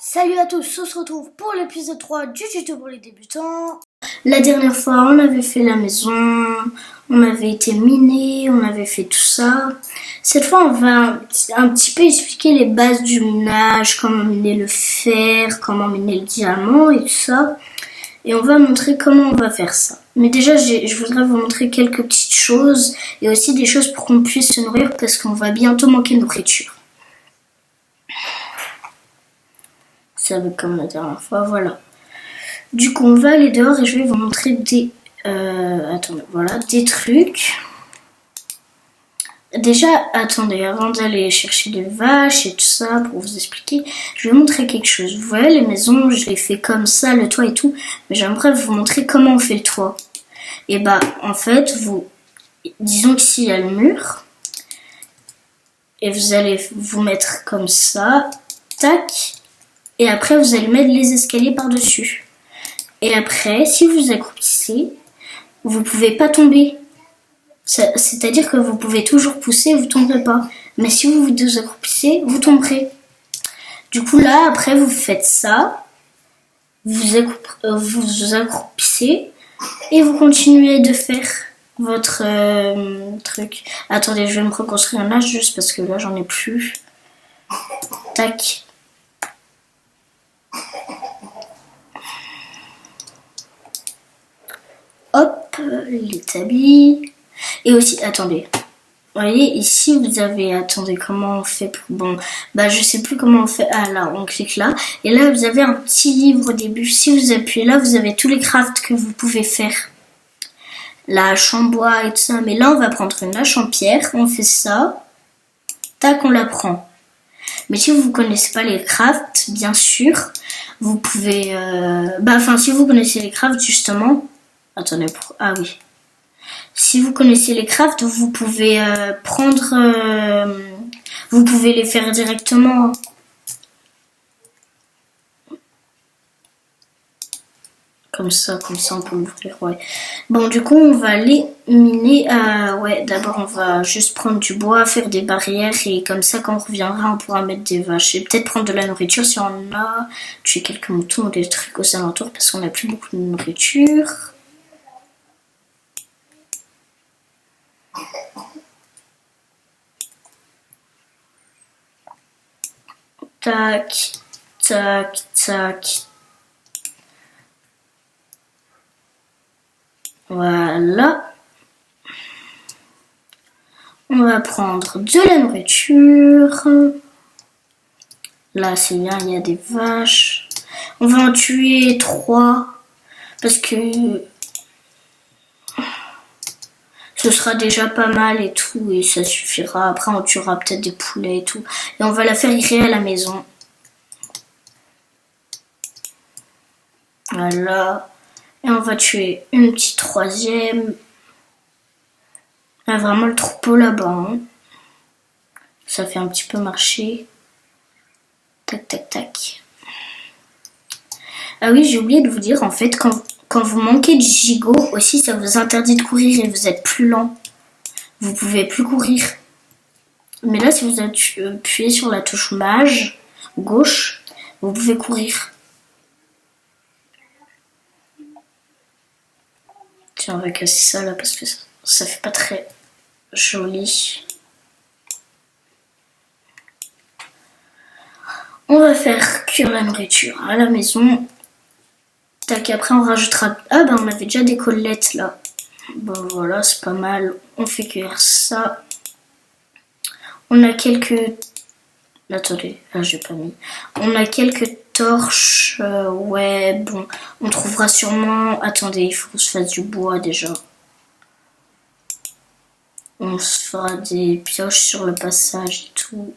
Salut à tous, on se retrouve pour l'épisode 3 du tuto pour les débutants. La dernière fois, on avait fait la maison, on avait été miné, on avait fait tout ça. Cette fois, on va un petit peu expliquer les bases du minage, comment miner le fer, comment miner le diamant et tout ça. Et on va montrer comment on va faire ça. Mais déjà, je voudrais vous montrer quelques petites choses et aussi des choses pour qu'on puisse se nourrir parce qu'on va bientôt manquer de nourriture. Ça va comme la dernière fois, voilà. Du coup, on va aller dehors et je vais vous montrer des... attendez, voilà, des trucs. Déjà, attendez, avant d'aller chercher des vaches et tout ça, pour vous expliquer, je vais vous montrer quelque chose. Vous voyez, les maisons, je les fais comme ça, le toit et tout, mais j'aimerais vous montrer comment on fait le toit. Et bah, en fait, disons qu'ici, il y a le mur, et vous allez vous mettre comme ça, tac, et après, vous allez mettre les escaliers par-dessus. Et après, si vous accroupissez, vous pouvez pas tomber. C'est-à-dire que vous pouvez toujours pousser et vous tomberez pas. Mais si vous vous accroupissez, vous tomberez. Du coup, là, après, vous faites ça. Vous accroupissez et vous continuez de faire votre truc. Attendez, je vais me reconstruire un âge juste parce que là, j'en ai plus. Tac. Hop, l'établi. Et aussi, attendez. Vous voyez, ici, vous avez... Attendez, comment on fait pour... Bon, bah, je sais plus comment on fait. Ah, là, on clique là. Et là, vous avez un petit livre au début. Si vous appuyez là, vous avez tous les crafts que vous pouvez faire. La hache en bois et tout ça. Mais là, on va prendre une hache en pierre. On fait ça. Tac, on la prend. Mais si vous connaissez pas les crafts, bien sûr, vous pouvez... si vous connaissez les crafts, justement... Attendez, ah oui. Si vous connaissez les crafts, vous pouvez vous pouvez les faire directement. Comme ça on peut l'ouvrir, ouais. Bon, du coup, on va aller miner. Ouais, d'abord, on va juste prendre du bois, faire des barrières et comme ça, quand on reviendra, on pourra mettre des vaches. Et peut-être prendre de la nourriture si on a, tuer quelques moutons ou des trucs aux alentours parce qu'on n'a plus beaucoup de nourriture. Tac, tac, tac. Voilà. On va prendre de la nourriture. Là, c'est bien, il y a des vaches. On va en tuer 3. Parce que ce sera déjà pas mal et tout. Et ça suffira. Après, on tuera peut-être des poulets et tout. Et on va la faire irer à la maison. Voilà. Et on va tuer une petite 3e. Il y a vraiment le troupeau là-bas. Hein. Ça fait un petit peu marcher. Tac, tac, tac. Ah oui, j'ai oublié de vous dire, en fait, quand vous manquez de gigot, aussi, ça vous interdit de courir et vous êtes plus lent. Vous pouvez plus courir. Mais là, si vous appuyez sur la touche mage, gauche, vous pouvez courir. Tiens, on va casser ça là parce que ça fait pas très joli. On va faire cuire la nourriture à la maison. Tac, après on rajoutera... Ah ben on avait déjà des côtelettes là. Bon voilà, c'est pas mal. On fait cuire ça. On a quelques... Attendez, là j'ai pas mis. On a quelques torches. Ouais, bon. On trouvera sûrement... Attendez, il faut qu'on se fasse du bois déjà. On se fera des pioches sur le passage et tout.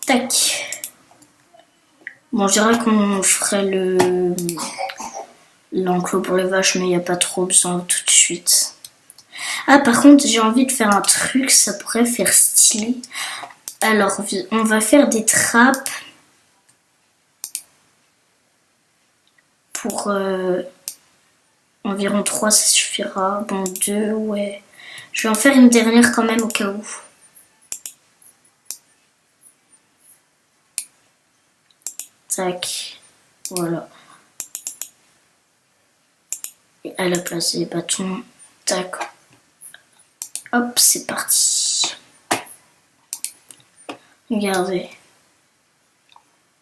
Tac. Bon, je dirais qu'on ferait l'enclos pour les vaches, mais il n'y a pas trop besoin tout de suite. Ah, par contre, j'ai envie de faire un truc, ça pourrait faire stylé. Alors, on va faire des trappes pour environ 3, ça suffira. Bon, 2, ouais. Je vais en faire une dernière quand même au cas où. tac, voilà. Et à la place des bâtons, tac, hop, c'est parti. Regardez.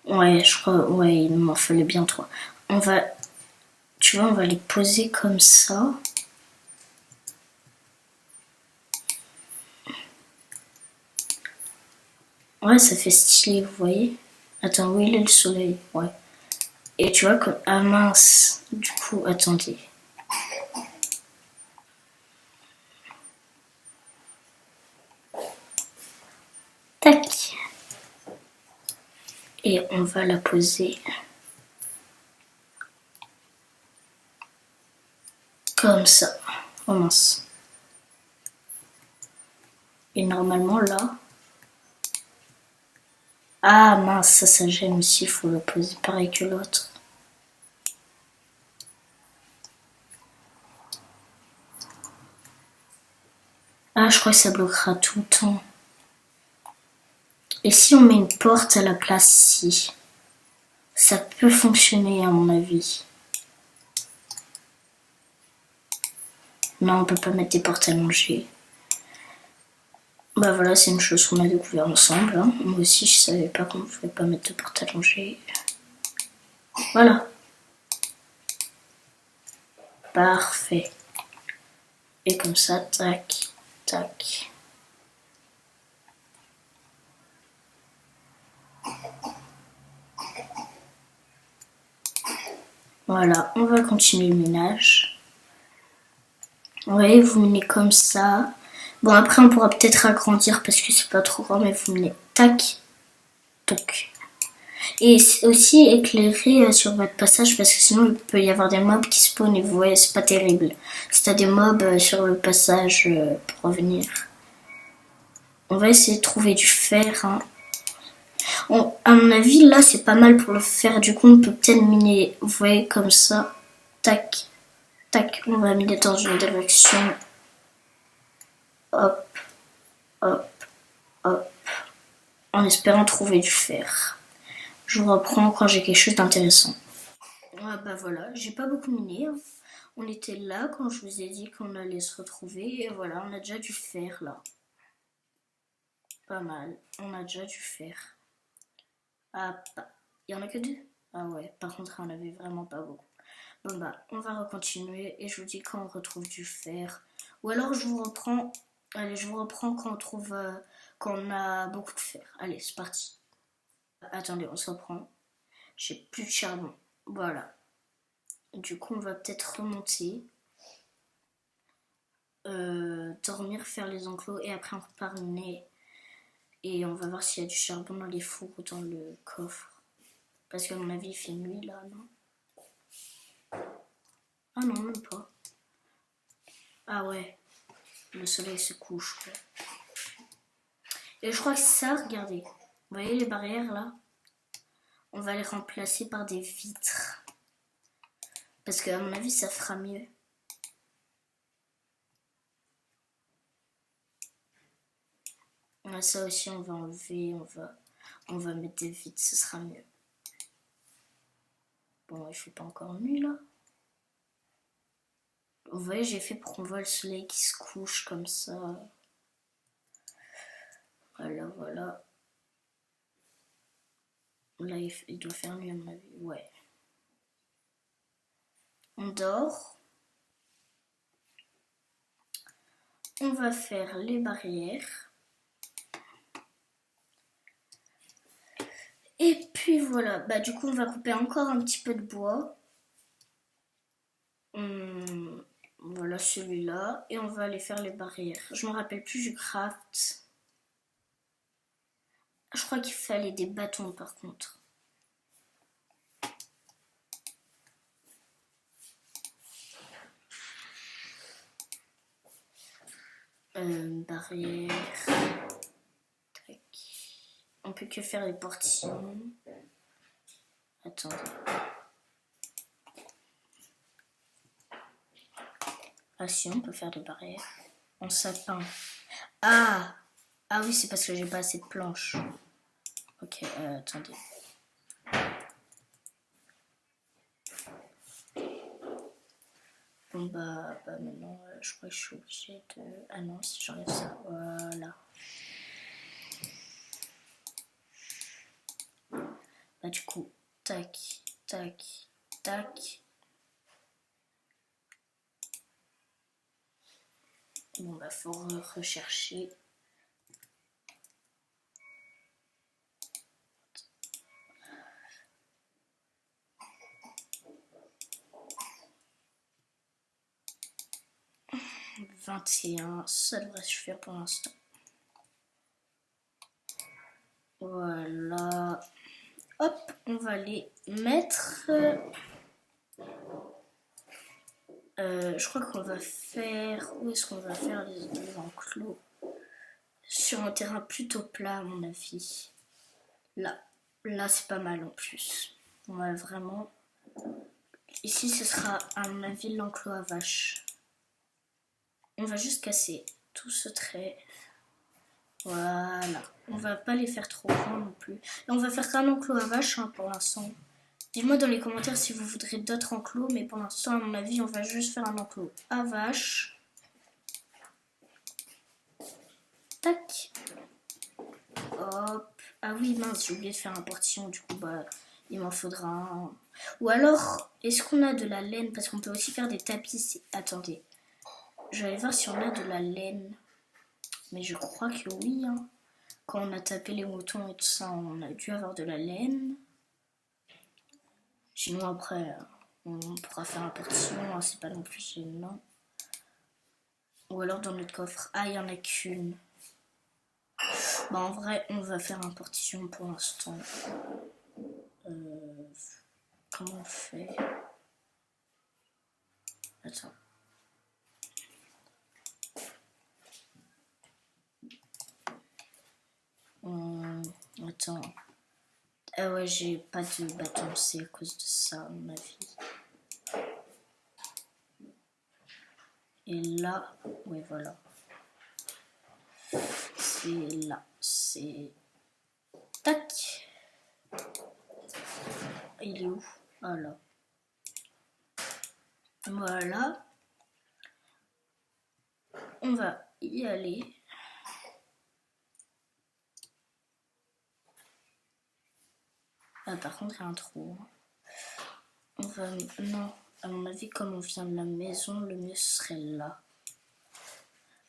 Ouais, je crois, ouais, il m'en fallait bien 3. On va, tu vois, on va les poser comme ça. Ouais, ça fait stylé, vous voyez. Attends, où il est le soleil? Ouais. Et tu vois, comme, ah mince, du coup, attendez. Tac. Et on va la poser comme ça. Oh mince. Et normalement là. Ah mince, ça gêne aussi, il faut le poser pareil que l'autre. Ah, je crois que ça bloquera tout le temps. Et si on met une porte à la place ici? Ça peut fonctionner à mon avis. Non, on peut pas mettre des portes allongées. Bah voilà, c'est une chose qu'on a découvert ensemble. Hein. Moi aussi, je savais pas qu'on ne pouvait pas mettre de porte allongée. Voilà. Parfait. Et comme ça, tac, tac. Voilà, on va continuer le ménage. Vous voyez, vous menez comme ça. Bon, après, on pourra peut-être agrandir parce que c'est pas trop grand, mais vous menez tac, toc. Et aussi éclairer sur votre passage parce que sinon il peut y avoir des mobs qui spawnent et vous voyez, c'est pas terrible. Si t'as des mobs sur le passage pour revenir. On va essayer de trouver du fer. Hein. À mon avis, là, c'est pas mal pour le faire. Du coup, on peut peut-être miner, vous voyez, comme ça. Tac, tac. On va miner dans une direction. Hop, hop, hop. En espérant trouver du fer. Je vous reprends quand j'ai quelque chose d'intéressant. Ah bah voilà, j'ai pas beaucoup miné. Hein. On était là quand je vous ai dit qu'on allait se retrouver. Et voilà, on a déjà du fer là. Pas mal. On a déjà du fer. Ah, il y en a que 2? Ah ouais, par contre, on avait vraiment pas beaucoup. Bon bah, on va recontinuer et je vous dis quand on retrouve du fer. Ou alors je vous reprends. Allez, je vous reprends quand on trouve quand on a beaucoup de fer. Allez, c'est parti. Attendez, on se reprend. J'ai plus de charbon. Voilà. Du coup, on va peut-être remonter. Dormir, faire les enclos et après on repart miner. Et on va voir s'il y a du charbon dans les fours ou dans le coffre. Parce qu'à mon avis, il fait nuit là, non? Ah non, même pas. Ah ouais, le soleil se couche. Quoi. Et je crois que ça, regardez. Vous voyez les barrières là? On va les remplacer par des vitres. Parce qu'à mon avis, ça fera mieux. Ça aussi, on va enlever. On va mettre des vitres, ce sera mieux. Bon, il fait pas encore nuit là. Vous voyez, j'ai fait pour qu'on voit le soleil qui se couche comme ça. Voilà, voilà. Là, il doit faire nuit à mon avis. Ouais. On dort. On va faire les barrières. Et puis voilà. Bah, du coup, on va couper encore un petit peu de bois. Voilà celui-là. Et on va aller faire les barrières. Je me rappelle plus du craft. Je crois qu'il fallait des bâtons par contre. Barrière. Tac. On peut que faire les portillons. Attendez. Ah si, on peut faire des barrières. En sapin. Ah! Ah oui, c'est parce que j'ai pas assez de planches. Ok, attendez. Bon bah maintenant je crois que je suis obligée de... Ah non, si j'enlève ça, voilà. Bah du coup, tac, tac, tac. Bon bah faut rechercher. « 21, ça devrait suffire pour l'instant. Voilà. Hop, on va les mettre. Je crois qu'on va faire... Où est-ce qu'on va faire les enclos? Sur un terrain plutôt plat à mon avis. Là. Là c'est pas mal en plus. On va vraiment... Ici ce sera à mon avis l'enclos à vache. On va juste casser tout ce trait. Voilà. On va pas les faire trop grands non plus. Et on va faire qu'un enclos à vache hein, pour l'instant. Dites-moi dans les commentaires si vous voudrez d'autres enclos. Mais pour l'instant, à mon avis, on va juste faire un enclos à vache. Tac. Hop. Ah oui, mince, j'ai oublié de faire un portillon. Du coup, bah, il m'en faudra un. Ou alors, est-ce qu'on a de la laine? Parce qu'on peut aussi faire des tapis. Attendez. Je vais aller voir si on a de la laine. Mais je crois que oui. Hein. Quand on a tapé les moutons et tout ça, on a dû avoir de la laine. Sinon après, on pourra faire un portillon, hein, c'est pas non plus gênant. Ou alors dans notre coffre. Ah, il n'y en a qu'une. Bah en vrai, on va faire un portillon pour l'instant. Comment on fait? Attends. Attends. Ah ouais, j'ai pas de bâton, c'est à cause de ça, à mon avis. Et là, ouais, voilà. C'est là, c'est... Tac. Il est où? Ah là. Voilà. On va y aller. Ah, par contre, il y a un trou. On va... Non, à mon avis, comme on vient de la maison, le mieux serait là.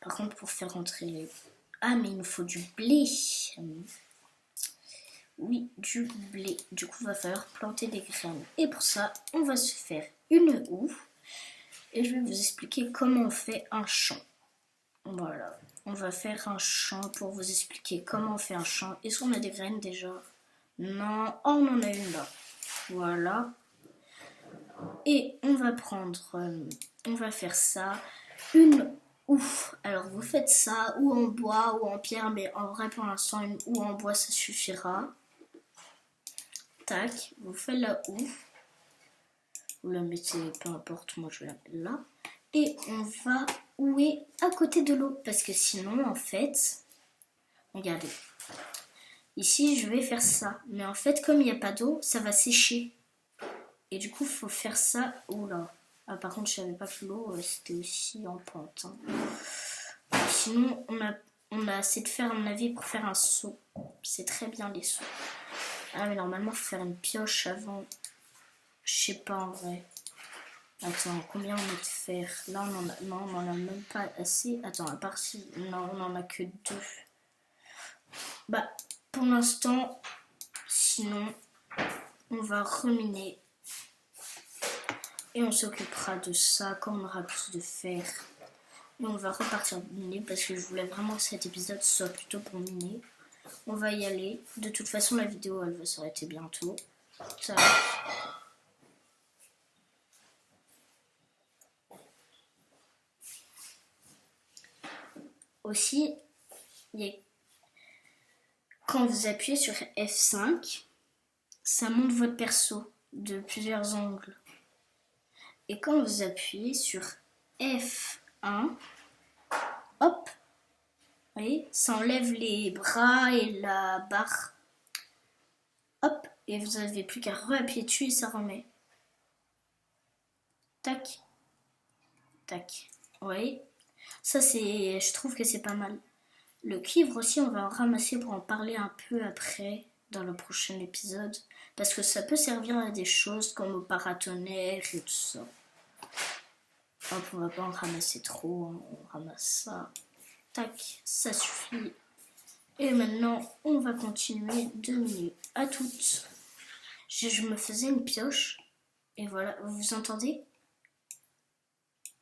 Par contre, pour faire entrer les... Ah, mais il nous faut du blé. Oui, du blé. Du coup, il va falloir planter des graines. Et pour ça, on va se faire une houe. Et je vais vous expliquer comment on fait un champ. Voilà. On va faire un champ pour vous expliquer comment on fait un champ. Est-ce qu'on a des graines déjà? Non. Oh, on en a une là. Voilà. Et on va prendre... on va faire ça. Une houe. Alors, vous faites ça ou en bois ou en pierre. Mais en vrai, pour l'instant, une houe en bois, ça suffira. Tac. Vous faites la houe. Vous la mettez, peu importe, moi je vais la mettre là. Et on va houer à côté de l'eau. Parce que sinon, en fait, regardez. Ici, je vais faire ça. Mais en fait, comme il n'y a pas d'eau, ça va sécher. Et du coup, il faut faire ça. Oula. Ah, par contre, je savais pas que l'eau, c'était aussi en pente. Hein. Sinon, on a assez de fer, à mon avis, pour faire un seau. C'est très bien, les seaux. Ah, mais normalement, il faut faire une pioche avant. Je sais pas, en vrai. Attends, combien on met de fer? Là, on en a même pas assez. Attends, à part si... Non, on en a que 2. Bah, pour l'instant, sinon, on va reminer. Et on s'occupera de ça quand on aura plus de fer. Et on va repartir miner parce que je voulais vraiment que cet épisode soit plutôt pour miner. On va y aller. De toute façon, la vidéo, elle va s'arrêter bientôt. Ça va. Aussi, quand vous appuyez sur F5, ça monte votre perso de plusieurs angles. Et quand vous appuyez sur F1, hop, vous voyez, ça enlève les bras et la barre. Hop, et vous n'avez plus qu'à réappuyer dessus et ça remet. Tac. Tac. Oui. Ça, je trouve que c'est pas mal. Le cuivre aussi, on va en ramasser pour en parler un peu après, dans le prochain épisode. Parce que ça peut servir à des choses comme au paratonnerre et tout ça. Hop, on va pas en ramasser trop, hein. On ramasse ça. Tac, ça suffit. Et maintenant, on va continuer de mener à toutes. Je me faisais une pioche. Et voilà, vous entendez?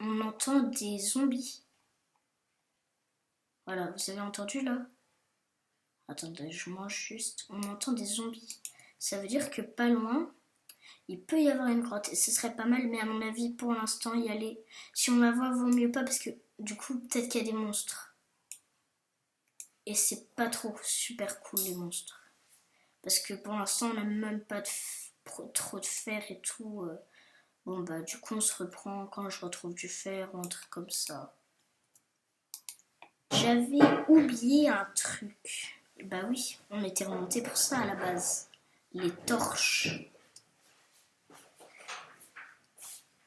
On entend des zombies. Voilà, vous avez entendu là? Attendez, je mange juste. On entend des zombies. Ça veut dire que pas loin, il peut y avoir une grotte. Et ce serait pas mal, mais à mon avis, pour l'instant, y aller. Si on la voit, vaut mieux pas parce que du coup, peut-être qu'il y a des monstres. Et c'est pas trop super cool les monstres. Parce que pour l'instant, on n'a même pas trop de fer et tout. Bon bah du coup, on se reprend quand je retrouve du fer ou un truc comme ça. J'avais oublié un truc. Bah oui, on était remonté pour ça à la base. Les torches.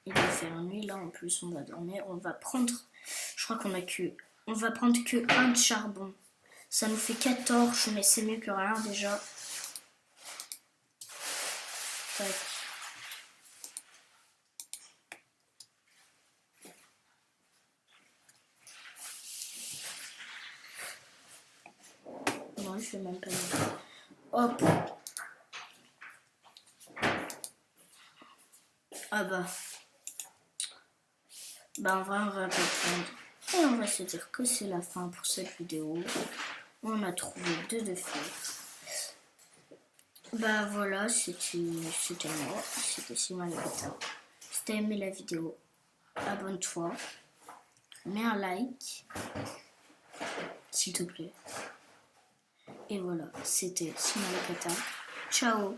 Il va faire nuit là en plus, on va dormir. On va prendre, je crois qu'on a que, on va prendre que un de charbon. Ça nous fait 4 torches, mais c'est mieux que rien déjà. Tac. Non, je fais même pas mieux. Hop. Ah bah. Bah en vrai, on va pas prendre. Et on va se dire que c'est la fin pour cette vidéo. On a trouvé 2 de fer. Bah voilà, c'était moi. C'était Simon Lepeta. Si t'as aimé la vidéo, abonne-toi. Mets un like. S'il te plaît. Et voilà, c'était Simon Lepeta. Ciao.